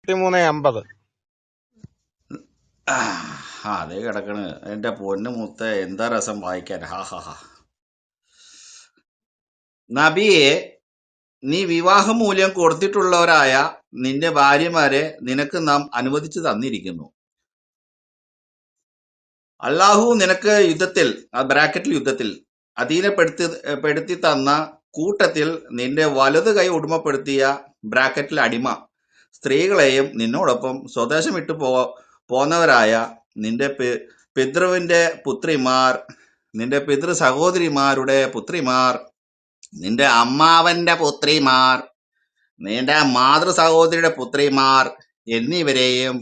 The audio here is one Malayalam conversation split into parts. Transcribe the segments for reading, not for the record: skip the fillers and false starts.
53:50. അതേ കിടക്കണ് എന്റെ പൊന്നു മുത്ത. എന്താ രസം വായിക്കാൻ. ഹാ ഹാ ഹാ. നബിയെ, നീ വിവാഹമൂല്യം കൊടുത്തിട്ടുള്ളവരായ നിന്റെ ഭാര്യമാരെ നിനക്ക് നാം അനുവദിച്ചു തന്നിരിക്കുന്നു. അള്ളാഹു നിനക്ക് യുദ്ധത്തിൽ, ബ്രാക്കറ്റിൽ യുദ്ധത്തിൽ അധീനപ്പെടുത്തി തന്ന കൂട്ടത്തിൽ നിന്റെ വലത് കൈ ഉടമപ്പെടുത്തിയ ബ്രാക്കറ്റിൽ അടിമ സ്ത്രീകളെയും നിന്നോടൊപ്പം സ്വദേശം വിട്ടു പോന്നവരായ നിന്റെ പിതൃവിന്റെ പുത്രിമാർ, നിന്റെ പിതൃ സഹോദരിമാരുടെ പുത്രിമാർ, നിന്റെ അമ്മാവന്റെ പുത്രിമാർ, നിന്റെ മാതൃ സഹോദരിയുടെ പുത്രിമാർ എന്നിവരെയും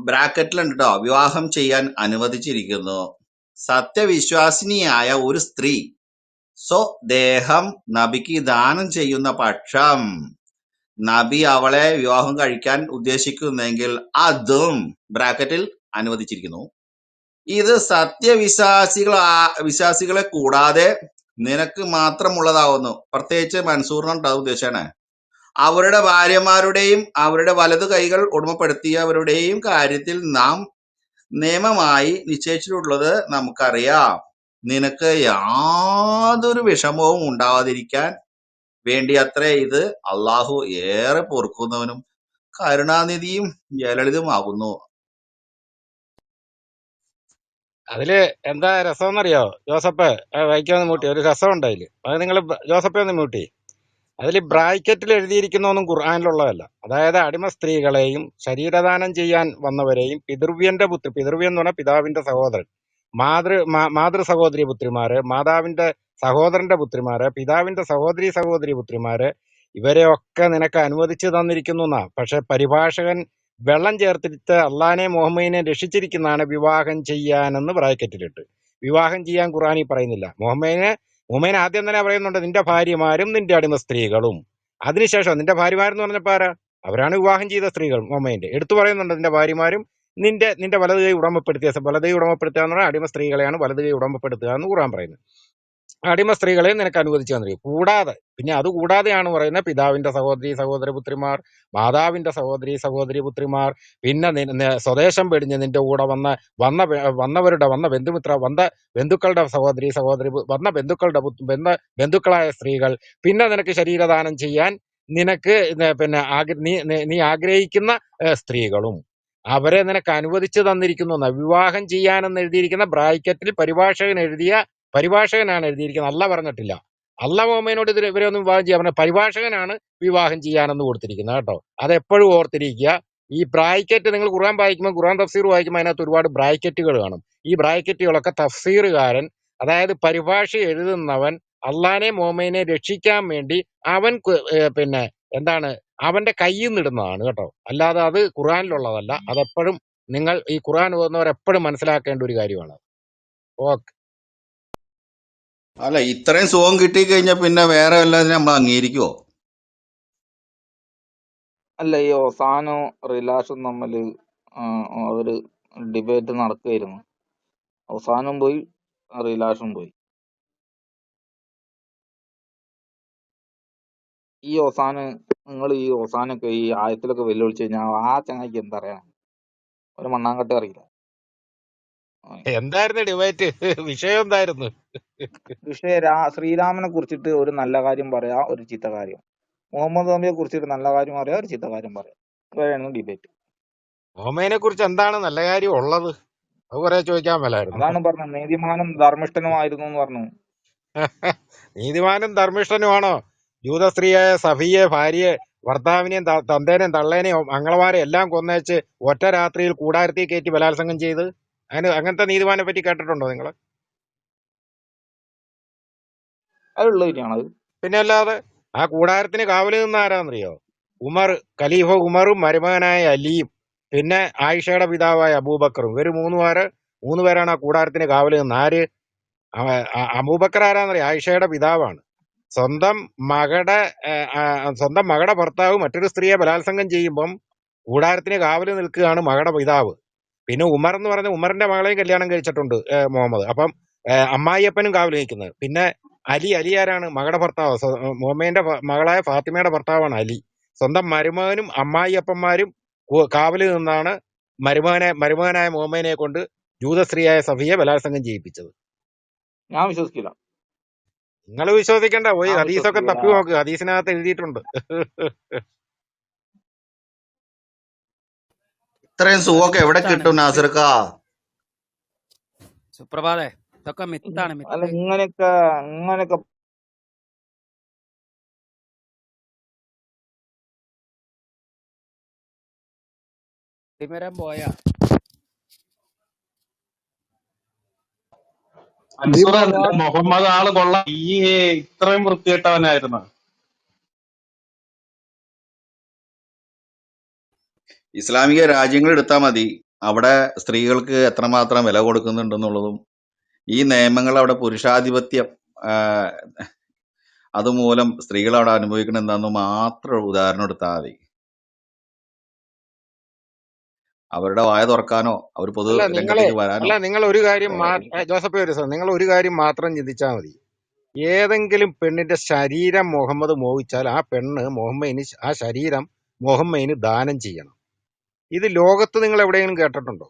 ബ്രാക്കറ്റിലുണ്ട് കേട്ടോ, വിവാഹം ചെയ്യാൻ അനുവദിച്ചിരിക്കുന്നു. സത്യവിശ്വാസിനിയായ ഒരു സ്ത്രീ സ്വദേഹം നബിക്ക് ദാനം ചെയ്യുന്ന പക്ഷം നബി അവളെ വിവാഹം കഴിക്കാൻ ഉദ്ദേശിക്കുന്നെങ്കിൽ അതും ബ്രാക്കറ്റിൽ അനുവദിച്ചിരിക്കുന്നു. ഇത് വിശ്വാസികളെ കൂടാതെ നിനക്ക് മാത്രമുള്ളതാവുന്നു. പ്രത്യേകിച്ച് മൻസൂറിനുണ്ട് ഉദ്ദേശമാണ്. അവരുടെ ഭാര്യമാരുടെയും അവരുടെ വലതു കൈകൾ ഉടമപ്പെടുത്തിയവരുടെയും കാര്യത്തിൽ നാം നിയമമായി നിശ്ചയിച്ചിട്ടുള്ളത് നമുക്കറിയാം. നിനക്ക് യാതൊരു വിഷമവും ഉണ്ടാവാതിരിക്കാൻ വേണ്ടി അത്രേ ഇത്. അള്ളാഹു ഏറെ പൊറുക്കുന്നവനും കരുണാനിധിയും ജലളിതമാകുന്നു. അതില് എന്താ രസം എന്നറിയോ ജോസഫ്? വായിക്കാന്ന് മൂട്ടി ഒരു രസമുണ്ട് അതില്. അത് നിങ്ങൾ ജോസഫെ ഒന്ന് മൂട്ടി. അതിൽ ബ്രാക്കറ്റിൽ എഴുതിയിരിക്കുന്നൊന്നും ഖുർആനിലുള്ളതല്ല. അതായത് അടിമ സ്ത്രീകളെയും ശരീരദാനം ചെയ്യാൻ വന്നവരെയും പിതൃവ്യൻ എന്ന് പറഞ്ഞാൽ പിതാവിന്റെ സഹോദരൻ, മാതൃ സഹോദരി പുത്രിമാര്, മാതാവിന്റെ സഹോദരന്റെ പുത്രിമാര്, പിതാവിന്റെ സഹോദരി പുത്രിമാര്, ഇവരെയൊക്കെ നിനക്ക് അനുവദിച്ചു തന്നിരിക്കുന്നു എന്നാ. പക്ഷെ പരിഭാഷകൻ വെള്ളം ചേർത്തിട്ട് അള്ളാനെ മുഹമ്മദിനെ രക്ഷിച്ചിരിക്കുന്നതാണ് വിവാഹം ചെയ്യാനെന്ന് ബ്രാക്കറ്റിലിട്ട്. വിവാഹം ചെയ്യാൻ ഖുർആനിൽ പറയുന്നില്ല. മുഹമ്മദിനെ ആദ്യം തന്നെ പറയുന്നുണ്ട് നിന്റെ ഭാര്യമാരും നിന്റെ അടിമ സ്ത്രീകളും. അതിനുശേഷം നിന്റെ ഭാര്യമാരെന്ന് പറഞ്ഞപ്പോ ആരാ? അവരാണ് വിവാഹം ചെയ്ത സ്ത്രീകൾ. മുഹമ്മദിന്റെ എടുത്തു പറയുന്നുണ്ട് നിന്റെ ഭാര്യമാരും നിന്റെ വലത് കൈ ഉടമപ്പെടുത്തുക എന്ന് പറഞ്ഞാൽ അടിമ സ്ത്രീകളെയാണ് വലത് കൈ ഉടമപ്പെടുത്തുക എന്ന് ഖുർആൻ പറയുന്നത്. അടിമ സ്ത്രീകളെ നിനക്ക് അനുവദിച്ചു തന്നിരിക്കും. കൂടാതെ പിന്നെ അതുകൂടാതെയാണ് പറയുന്നത് പിതാവിന്റെ സഹോദര പുത്രിമാർ, മാതാവിന്റെ സഹോദരി പുത്രിമാർ, പിന്നെ സ്വദേശം വെടിഞ്ഞ് നിന്റെ കൂടെ വന്നവരുടെ ബന്ധുക്കളുടെ ബന്ധുക്കളായ സ്ത്രീകൾ, പിന്നെ നിനക്ക് ശരീരദാനം ചെയ്യാൻ നിനക്ക് നീ ആഗ്രഹിക്കുന്ന സ്ത്രീകളും അവരെ നിനക്ക് അനുവദിച്ചു തന്നിരിക്കുന്നു. വിവാഹം ചെയ്യാനെന്ന് എഴുതിയിരിക്കുന്ന ബ്രാക്കറ്റിൽ പരിഭാഷകനാണ് എഴുതിയിരിക്കുന്നത്. അല്ല പറഞ്ഞിട്ടില്ല. അല്ല മുഹമ്മദിനോട് ഇവരെ ഒന്നും വിവാഹം ചെയ്യാൻ പറഞ്ഞ പരിഭാഷകനാണ് വിവാഹം ചെയ്യാനെന്ന് കൊടുത്തിരിക്കുന്നത് കേട്ടോ. അതെപ്പോഴും ഓർത്തിരിക്കുക. ഈ ബ്രാക്കറ്റ് നിങ്ങൾ ഖുർആൻ വായിക്കുമ്പോൾ, ഖുർആൻ തഫ്സീർ വായിക്കുമ്പോൾ അതിനകത്ത് ഒരുപാട് ബ്രാക്കറ്റുകൾ കാണും. ഈ ബ്രാക്കറ്റുകളൊക്കെ തഫ്സീറുകാരൻ, അതായത് പരിഭാഷ എഴുതുന്നവൻ അള്ളാനെ മുഹമ്മദിനെ രക്ഷിക്കാൻ വേണ്ടി അവൻ അവന്റെ കയ്യിൽ നിന്നിടുന്നതാണ് കേട്ടോ. അല്ലാതെ അത് ഖുർആനിലുള്ളതല്ല. അതെപ്പോഴും നിങ്ങൾ ഈ ഖുർആൻ ഓതുന്നവരെപ്പോഴും മനസ്സിലാക്കേണ്ട ഒരു കാര്യമാണ്. ഓക്കെ. അല്ല, ഇത്രയും സുഖം കിട്ടിക്കഴിഞ്ഞാൽ പിന്നെ വേറെ വല്ലതും നമ്മൾ അംഗീകരിക്കുവോ? അല്ല, ഈ ഒസാനോ റിലാഷും തമ്മിൽ ഒരു ഡിബേറ്റ് നടക്കുകയായിരുന്നു. ഒസാനും പോയി, റിലാഷും പോയി. ഈ ഒസാനൊക്കെ ഈ ആയത്തിലൊക്കെ വെല്ലുവിളിച്ച് കഴിഞ്ഞാൽ ആ ചങ്ങായിക്ക് എന്താ പറയാ? ഒരു മണ്ണാങ്കട്ട അറിയില്ല. എന്തായിരുന്നു ഡിബേറ്റ്? വിഷയം എന്തായിരുന്നു? ശ്രീരാമനെ കുറിച്ചിട്ട് ഒരു നല്ല കാര്യം പറയാ, ഒരു ചീത്ത കാര്യം. മുഹമ്മദ് നബിയെ കുറിച്ചിട്ട് നല്ല കാര്യം പറയാ, ഒരു ചീത്ത കാര്യം പറയാം. ഇവരായിരുന്നു ഡിബേറ്റ്. മുഹമ്മദിനെ കുറിച്ച് എന്താണ് നല്ല കാര്യം ഉള്ളത്? അത് കുറെ ചോദിക്കാൻ മേലായിരുന്നു. അതാണ് പറഞ്ഞത്, നീതിമാനും ധർമ്മിഷ്ഠനുമായിരുന്നു എന്ന് പറഞ്ഞു. നീതിമാനും ധർമ്മിഷ്ഠനുമാണോ? ജൂത സ്ത്രീയായ സഫിയെ, ഭാര്യയെ, ഭർത്താവിനെയും തന്തേനെയും തള്ളേനെയും അങ്ങളമാരെ എല്ലാം കൊന്നേച്ച് ഒറ്റ രാത്രിയിൽ കൂടാരത്തിൽ കയറ്റി ബലാത്സംഗം ചെയ്ത് അങ്ങനത്തെ നീതിമാനെ പറ്റി കേട്ടിട്ടുണ്ടോ നിങ്ങൾ? അതുള്ള കാര്യമാണത്. പിന്നെ അല്ലാതെ ആ കൂടാരത്തിന് കാവല് നിന്ന് ആരാന്നറിയോ? ഖലീഫ ഉമറും മരുമകനായ അലിയും പിന്നെ ആയിഷയുടെ പിതാവായ അബൂബക്കറും. ഇവര് മൂന്ന് പേരാണ് ആ കൂടാരത്തിന് കാവല് നിന്ന്. ആര്? അബൂബക്കർ ആരാന്നറിയോ? ആയിഷയുടെ പിതാവാണ്. സ്വന്തം മകളുടെ ഭർത്താവ് മറ്റൊരു സ്ത്രീയെ ബലാത്സംഗം ചെയ്യുമ്പം കൂടാരത്തിന് കാവല് നിൽക്കുകയാണ് മകളുടെ പിതാവ്. പിന്നെ ഉമർ എന്ന് പറഞ്ഞ ഉമറിന്റെ മകളെയും കല്യാണം കഴിച്ചിട്ടുണ്ട് മുഹമ്മദ്. അപ്പം അമ്മായിയപ്പനും കാവല് നിൽക്കുന്നത്. പിന്നെ അലി ആരാണ്? മകളുടെ ഭർത്താവ്. മുഹമ്മദിന്റെ മകളായ ഫാത്തിമയുടെ ഭർത്താവാണ് അലി. സ്വന്തം മരുമകനും അമ്മായിയപ്പന്മാരും കാവല് നിന്നാണ് മരുമകനായ മുഹമ്മദിനെ കൊണ്ട് ജൂതസ്ത്രീയായ സഫിയെ ബലാത്സംഗം ചെയ്യിപ്പിച്ചത്. ഞാൻ വിശ്വസിക്കില്ല. നിങ്ങൾ വിശ്വസിക്കണ്ട, പോയി ഞാൻ ഹദീസൊക്കെ വിശ്വസിക്കില്ല. തപ്പി നോക്ക്, ഹദീസിനകത്ത് എഴുതിയിട്ടുണ്ട്. ഇത്രയും അതൊക്കെ സുഖമൊക്കെ എവിടെ മിത്താണ്, കിട്ടും മിത്ത്. നാസിർക്ക? സുപ്രഭാതേ, ഇതൊക്കെ മിത്താണ്, അല്ല, മിത്ത്. ഇങ്ങനെയൊക്കെ അടിമരം പോയ അൻസുറ അടിമരാ മുഹമ്മദ് ആള് കൊള്ളാം. ഈ ഇത്രയും വൃത്തികെട്ടവനായിരുന്നു. ഇസ്ലാമിക രാജ്യങ്ങൾ എടുത്താൽ മതി, അവിടെ സ്ത്രീകൾക്ക് എത്രമാത്രം വില കൊടുക്കുന്നുണ്ടെന്നുള്ളതും ഈ നിയമങ്ങൾ അവിടെ പുരുഷാധിപത്യം അതുമൂലം സ്ത്രീകൾ അവിടെ അനുഭവിക്കണം എന്താണെന്ന് മാത്രം ഉദാഹരണം എടുത്താൽ മതി. അവരുടെ വായ തുറക്കാനോ അവർ പൊതു അല്ല രംഗത്തേക്ക് വരാനോ നിങ്ങൾ ഒരു കാര്യം കഴിയില്ല. ജോസഫ് ഒരു ദിവസം നിങ്ങൾ ഒരു കാര്യം മാത്രം ചിന്തിച്ചാൽ മതി. ഏതെങ്കിലും പെണ്ണിന്റെ ശരീരം മുഹമ്മദ് മോഹിച്ചാൽ ആ പെണ്ണ് മുഹമ്മദിന് ആ ശരീരം മുഹമ്മദിന് ദാനം ചെയ്യണം. ഇത് ലോകത്ത് നിങ്ങൾ എവിടെയെങ്കിലും കേട്ടിട്ടുണ്ടോ?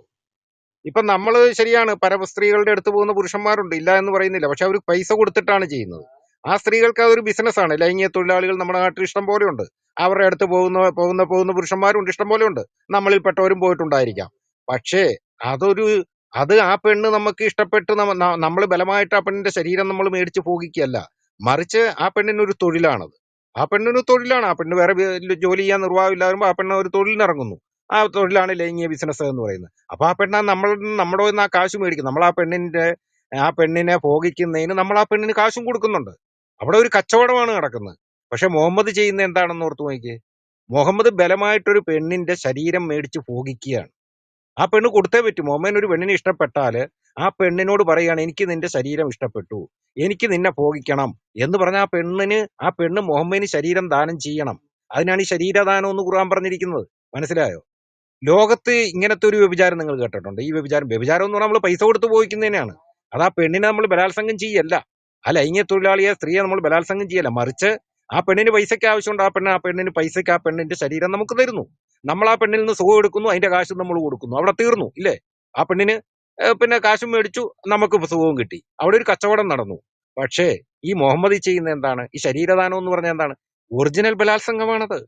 ഇപ്പൊ നമ്മള് ശരിയാണ്, പരസ്ത്രീകളുടെ അടുത്ത് പോകുന്ന പുരുഷന്മാരുണ്ട്, ഇല്ല എന്ന് പറയുന്നില്ല. പക്ഷെ അവർ പൈസ കൊടുത്തിട്ടാണ് ചെയ്യുന്നത്. ആ സ്ത്രീകൾക്ക് അതൊരു ബിസിനസ്സാണ്. ലൈംഗിക തൊഴിലാളികൾ നമ്മുടെ നാട്ടിൽ ഇഷ്ടം പോലെ ഉണ്ട്. അവരുടെ അടുത്ത് പോകുന്ന പുരുഷന്മാരുണ്ട്, ഇഷ്ടം പോലെ ഉണ്ട്. നമ്മളിൽപ്പെട്ടവരും പോയിട്ടുണ്ടായിരിക്കാം. പക്ഷേ അത് ആ പെണ്ണ് നമുക്ക് ഇഷ്ടപ്പെട്ട് നമ്മൾ ബലമായിട്ട് ആ പെണ്ണിന്റെ ശരീരം നമ്മൾ മേടിച്ച് ഭോഗിക്കുകയല്ല, മറിച്ച് ആ പെണ്ണിനൊരു തൊഴിലാണത്. ആ പെണ്ണിന് തൊഴിലാണ്. ആ പെണ്ണ് വേറെ ജോലി ചെയ്യാൻ നിർവാഹമില്ലാതെ ആ പെണ്ണ് ഒരു തൊഴിലിനിറങ്ങുന്നു. ആ തൊഴിലാണ് ലൈംഗിക ബിസിനസ് എന്ന് പറയുന്നത്. അപ്പൊ ആ പെണ്ണ നമ്മുടെ നിന്ന് ആ കാശ് മേടിക്കും. നമ്മൾ ആ പെണ്ണിനെ ഭോഗിക്കുന്നതിന് നമ്മൾ ആ പെണ്ണിന് കാശും കൊടുക്കുന്നുണ്ട്. അവിടെ ഒരു കച്ചവടമാണ് നടക്കുന്നത്. പക്ഷെ മുഹമ്മദ് ചെയ്യുന്ന എന്താണെന്ന് ഓർത്ത് നോക്കിയേ. മുഹമ്മദ് ബലമായിട്ടൊരു പെണ്ണിന്റെ ശരീരം മേടിച്ച് ഭോഗിക്കുകയാണ്. ആ പെണ്ണ് കൊടുത്തേ പറ്റും. മുഹമ്മദിന് ഒരു പെണ്ണിനെ ഇഷ്ടപ്പെട്ടാല് ആ പെണ്ണിനോട് പറയുകയാണ്, എനിക്ക് നിന്റെ ശരീരം ഇഷ്ടപ്പെട്ടു, എനിക്ക് നിന്നെ ഭോഗിക്കണം എന്ന് പറഞ്ഞ ആ പെണ്ണ് മുഹമ്മദിന് ശരീരം ദാനം ചെയ്യണം. അതിനാണ് ഈ ശരീരദാനം എന്ന് ഖുർആൻ പറഞ്ഞിരിക്കുന്നത്. മനസ്സിലായോ? ലോകത്ത് ഇങ്ങനത്തെ ഒരു വ്യഭിചാരം നിങ്ങൾ കേട്ടിട്ടുണ്ട്? ഈ വ്യഭിചാരം എന്ന് പറഞ്ഞാൽ നമ്മൾ പൈസ കൊടുത്ത് ഭോഗിക്കുന്നതിനാണ്. അത് ആ പെണ്ണിനെ നമ്മൾ ബലാത്സംഗം ചെയ്യല്ല. ആ ലൈംഗിക തൊഴിലാളിയെ, സ്ത്രീയെ നമ്മൾ ബലാത്സംഗം ചെയ്യല്ല, മറിച്ച് ആ പെണ്ണിന് പൈസയ്ക്ക് ആവശ്യമുണ്ട്. ആ പെണ്ണിന് പൈസയ്ക്ക് ആ പെണ്ണിന്റെ ശരീരം നമുക്ക് തരുന്നു. നമ്മൾ ആ പെണ്ണിൽ നിന്ന് സുഖം എടുക്കുന്നു, അതിന്റെ കാശ് നമ്മൾ കൊടുക്കുന്നു. അവിടെ തീർന്നു ഇല്ലേ? ആ പെണ്ണിന് പിന്നെ കാശും മേടിച്ചു, നമുക്ക് സുഖവും കിട്ടി. അവിടെ ഒരു കച്ചവടം നടന്നു. പക്ഷേ ഈ മുഹമ്മദ് ചെയ്യുന്ന എന്താണ്? ഈ ശരീരദാനം എന്ന് പറഞ്ഞാൽ എന്താണ്? ഒറിജിനൽ ബലാത്സംഗമാണത്.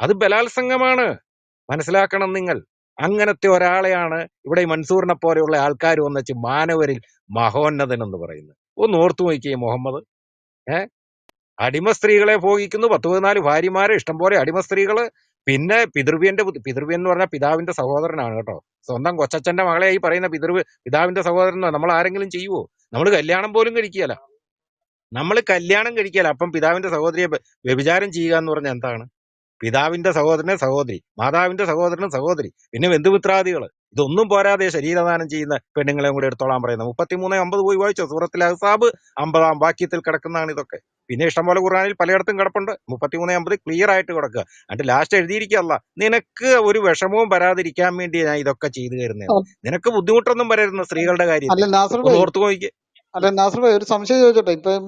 അത് ബലാത്സംഗമാണ്. മനസ്സിലാക്കണം നിങ്ങൾ. അങ്ങനത്തെ ഒരാളെയാണ് ഇവിടെ ഈ മൻസൂറിനെ പോലെയുള്ള ആൾക്കാർ വന്നിച്ച് മാനവരിൽ മഹോന്നതൻ എന്ന് പറയുന്നത്. ഒന്ന് ഓർത്തു നോക്കിയേ. മുഹമ്മദ് അടിമ സ്ത്രീകളെ ഭോഗിക്കുന്നു, 14 ഭാര്യമാരെ, ഇഷ്ടംപോലെ അടിമ സ്ത്രീകള്. പിന്നെ പിതൃവ്യൻ എന്ന് പറഞ്ഞാൽ പിതാവിന്റെ സഹോദരനാണ് കേട്ടോ. സ്വന്തം കൊച്ചച്ഛന്റെ മകളെ ഈ പറയുന്ന പിതാവിന്റെ സഹോദരൻ നമ്മൾ ആരെങ്കിലും ചെയ്യുവോ? നമ്മൾ കല്യാണം പോലും കഴിക്കുകയല്ല. അപ്പം പിതാവിന്റെ സഹോദരിയെ വ്യഭിചാരം ചെയ്യുക എന്ന് പറഞ്ഞാൽ എന്താണ്? പിതാവിന്റെ സഹോദരനെ സഹോദരി, മാതാവിന്റെ സഹോദരനും സഹോദരി, പിന്നെ ബന്ധുമിത്രാദികള്. ഇതൊന്നും പോരാതെ ശരീരദാനം ചെയ്യുന്ന പെണ്ണുങ്ങളെ കൂടെ എടുത്തോളാൻ പറയുന്നത്. 33:50 പോയി വായിച്ചോ? സൂറത്തുൽ അഹ്സാബ് 50-ാം വാക്യത്തിൽ കിടക്കുന്നതാണ് ഇതൊക്കെ. പിന്നെ ഇഷ്ടംപോലെ ഖുർആനിൽ പലയിടത്തും കിടപ്പുണ്ട്. 33:50 ക്ലിയർ ആയിട്ട് കിടക്കുക. എന്നിട്ട് ലാസ്റ്റ് എഴുതിയിരിക്കല്ല, നിനക്ക് ഒരു വിഷമവും വരാതിരിക്കാൻ വേണ്ടി ഞാൻ ഇതൊക്കെ ചെയ്തു തരുന്നത്. നിനക്ക് ബുദ്ധിമുട്ടൊന്നും വരരുന്ന സ്ത്രീകളുടെ കാര്യത്തിൽ. അല്ല നാസർ ഒന്ന് ഭായി, ഓർത്തു നോക്കിയേ. ഒരു സംശയം ചോദിച്ചോട്ടെ. ഇപ്പം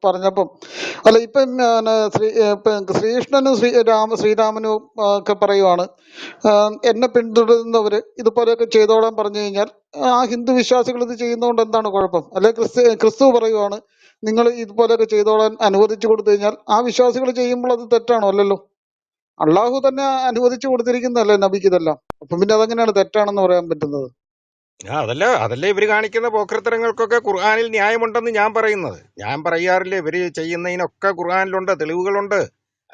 പറഞ്ഞപ്പം അല്ല, ഇപ്പം ശ്രീകൃഷ്ണനും ശ്രീരാമനും ഒക്കെ പറയുവാണ്, എന്നെ പിന്തുടരുന്നവര് ഇതുപോലെയൊക്കെ ചെയ്തോളാൻ പറഞ്ഞു കഴിഞ്ഞാൽ ആ ഹിന്ദു വിശ്വാസികൾ ഇത് ചെയ്യുന്നതുകൊണ്ട് എന്താണ് കുഴപ്പം? അല്ലെ ക്രിസ്തു പറയുവാണ്, നിങ്ങൾ ഇതുപോലെയൊക്കെ ചെയ്തോളാൻ അനുവദിച്ചു കൊടുത്തു കഴിഞ്ഞാൽ ആ വിശ്വാസികൾ ചെയ്യുമ്പോൾ അത് തെറ്റാണോ? അല്ലല്ലോ, അള്ളാഹു തന്നെ അനുവദിച്ചു കൊടുത്തിരിക്കുന്നതല്ലേ നബിക്ക് ഇതെല്ലാം. അപ്പം പിന്നെ അതെങ്ങനെയാണ് തെറ്റാണെന്ന് പറയാൻ പറ്റുന്നത്? അതല്ലേ ഇവര് കാണിക്കുന്ന പോക്രത്തരങ്ങൾക്കൊക്കെ ഖുർആനിൽ ന്യായമുണ്ടെന്ന് ഞാൻ പറയുന്നത്. ഞാൻ പറയാറില്ല, ഇവര് ചെയ്യുന്നതിനൊക്കെ ഖുർആനിലുണ്ട്, തെളിവുകളുണ്ട്.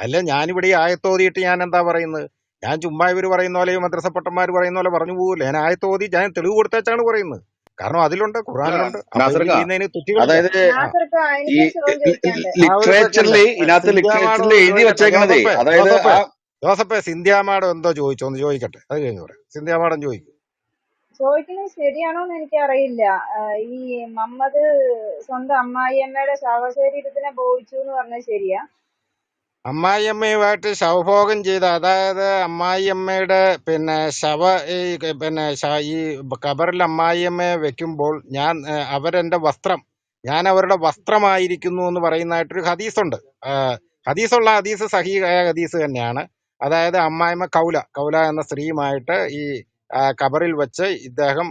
അല്ല ഞാനിവിടെ ഈ ആയത്തോതിയിട്ട് ഞാൻ എന്താ പറയുന്നത്? ഞാൻ ചുമ്മാ ഇവര് പറയുന്ന പോലെ, മദ്രസപ്പട്ടന്മാർ പറയുന്ന പോലെ പറഞ്ഞു പോകില്ല. ഞാൻ ആയത്തോതി ഞാൻ തെളിവ് കൊടുത്തേച്ചാണ് പറയുന്നത്. കാരണം അതിലുണ്ട്, ഖുർആനിലുണ്ട്. അപ്പൊ ഇവര് നാസർക്ക, ചെയ്യുന്നതിന് തെറ്റുകളില്ല. അതായത് നാസർക്ക് ഈ എനിക്കൊരു ചോദ്യം ചോദിക്കാനുണ്ട്. ഒരു ലിറ്ററേച്ചറിൽ സെക്കൻഡ്, ഇതിനകത്ത് ലിറ്ററേച്ചറിൽ എഴുതി വെച്ചേക്കണതേ, അതായത് ജോസഫ് സിന്ധ്യാമാഡം എന്തോ ചോദിച്ചോന്ന് ചോദിക്കട്ടെ, അത് കഴിഞ്ഞ് പറയാം. സിന്ധ്യാമാഡം ചോദിക്കും. ചോദിക്കുന്നത് ശരിയാണോന്ന് എനിക്കറിയില്ല. ഈ മുഹമ്മദ് സ്വന്തം അമ്മായിയമ്മയുടെ ശവശരീരത്തിനെ ഭോഗിച്ചു എന്ന് പറഞ്ഞത് ശരിയാ? അമ്മായിയമ്മയുമായിട്ട് ശവഭോഗം ചെയ്ത, അതായത് അമ്മായിയമ്മയുടെ ഈ ഖബറിൽ അമ്മായിയമ്മയെ വെക്കുമ്പോൾ അവരുടെ വസ്ത്രം, ഞാൻ അവരുടെ വസ്ത്രമായിരിക്കുന്നു എന്ന് പറയുന്നതായിട്ടൊരു ഹദീസുണ്ട്. ഹദീസുള്ള ഹദീസ് സഹീഹായ ഹദീസ് തന്നെയാണ്. അതായത് അമ്മായിമ്മ കൗല എന്ന സ്ത്രീയുമായിട്ട് ഈ ഖബറിൽ വെച്ച് ഇദ്ദേഹം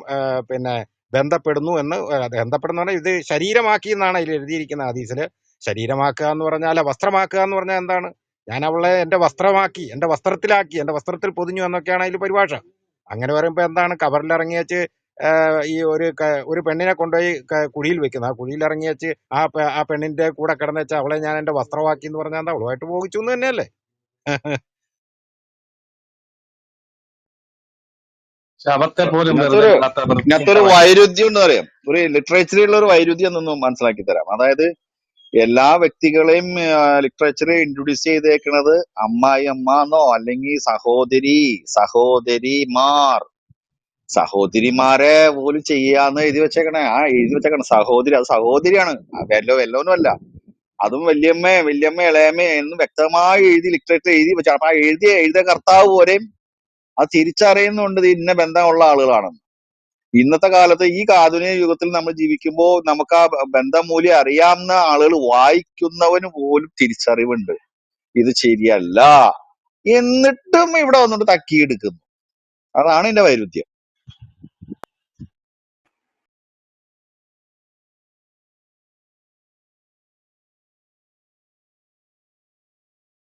പിന്നെ ബന്ധപ്പെടുന്നു എന്ന് ബന്ധപ്പെടുന്ന പറഞ്ഞാൽ ഇത് ശരീരമാക്കി എന്നാണ് അതിൽ എഴുതിയിരിക്കുന്ന ഹദീസിൽ. ശരീരമാക്കുക എന്ന് പറഞ്ഞാൽ വസ്ത്രമാക്കുക എന്ന് പറഞ്ഞാൽ എന്താണ്? ഞാൻ അവളെ എന്റെ വസ്ത്രമാക്കി, എന്റെ വസ്ത്രത്തിലാക്കി, എന്റെ വസ്ത്രത്തിൽ പൊതിഞ്ഞു എന്നൊക്കെയാണ് അതിൽ പരിഭാഷ. അങ്ങനെ പറയുമ്പോൾ എന്താണ്? ഖബറിൽ ഇറങ്ങി വെച്ച് ഈ ഒരു പെണ്ണിനെ കൊണ്ടുപോയി കുഴിയിൽ വെക്കുന്നത്. ആ കുഴിയിൽ ഇറങ്ങി വെച്ച് ആ പെണ്ണിന്റെ കൂടെ കിടന്ന് വെച്ചാൽ അവളെ ഞാൻ എന്റെ വസ്ത്രമാക്കി എന്ന് പറഞ്ഞാൽ എന്താ? അവളുമായിട്ട് പോകിച്ചു എന്ന് തന്നെയല്ലേ? ശവത്തെ പോലും ഇതിനകത്തൊരു വെറുതെ വിടാത്ത ഇതിനകത്തൊരു വൃത്തികെട്ടവൻ. വൈരുദ്ധ്യം എന്ന് പറയാം. ഒരു ലിറ്ററേച്ചറിലുള്ള ഒരു വൈരുദ്ധ്യം എന്നൊന്നും മനസ്സിലാക്കി തരാം. അതായത് എല്ലാ വ്യക്തികളെയും ലിറ്ററേച്ചറിൽ ഇൻട്രൊഡ്യൂസ് ചെയ്തേക്കുന്നത് അമ്മായി അമ്മ എന്നോ അല്ലെങ്കിൽ സഹോദരിമാർ, സഹോദരിമാരെ പോലും ചെയ്യാന്ന് എഴുതി വെച്ചേക്കണേ. എഴുതി വെച്ചേക്കണേ സഹോദരി, അത് സഹോദരിയാണ്, വല്ലവനും അല്ല. അതും വല്യമ്മ ഇളയമ്മ എന്ന് വ്യക്തമായി എഴുതി ലിറ്ററേച്ചർ എഴുതി വെച്ച. അപ്പൊ എഴുതിയ കർത്താവ് പോരെയും അത് തിരിച്ചറിയുന്നുണ്ട് ഇത് ഇന്ന ബന്ധമുള്ള ആളുകളാണ്. ഇന്നത്തെ കാലത്ത് ഈ ആധുനിക യുഗത്തിൽ നമ്മൾ ജീവിക്കുമ്പോൾ നമുക്ക് ആ ബന്ധമൂല്യം അറിയാവുന്ന ആളുകൾ വായിക്കുന്നവന് പോലും തിരിച്ചറിവുണ്ട് ഇത് ശരിയല്ല, എന്നിട്ടും ഇവിടെ വന്നിട്ട് തക്കിയെടുക്കുന്നു. അതാണ് എന്റെ വൈരുദ്ധ്യം.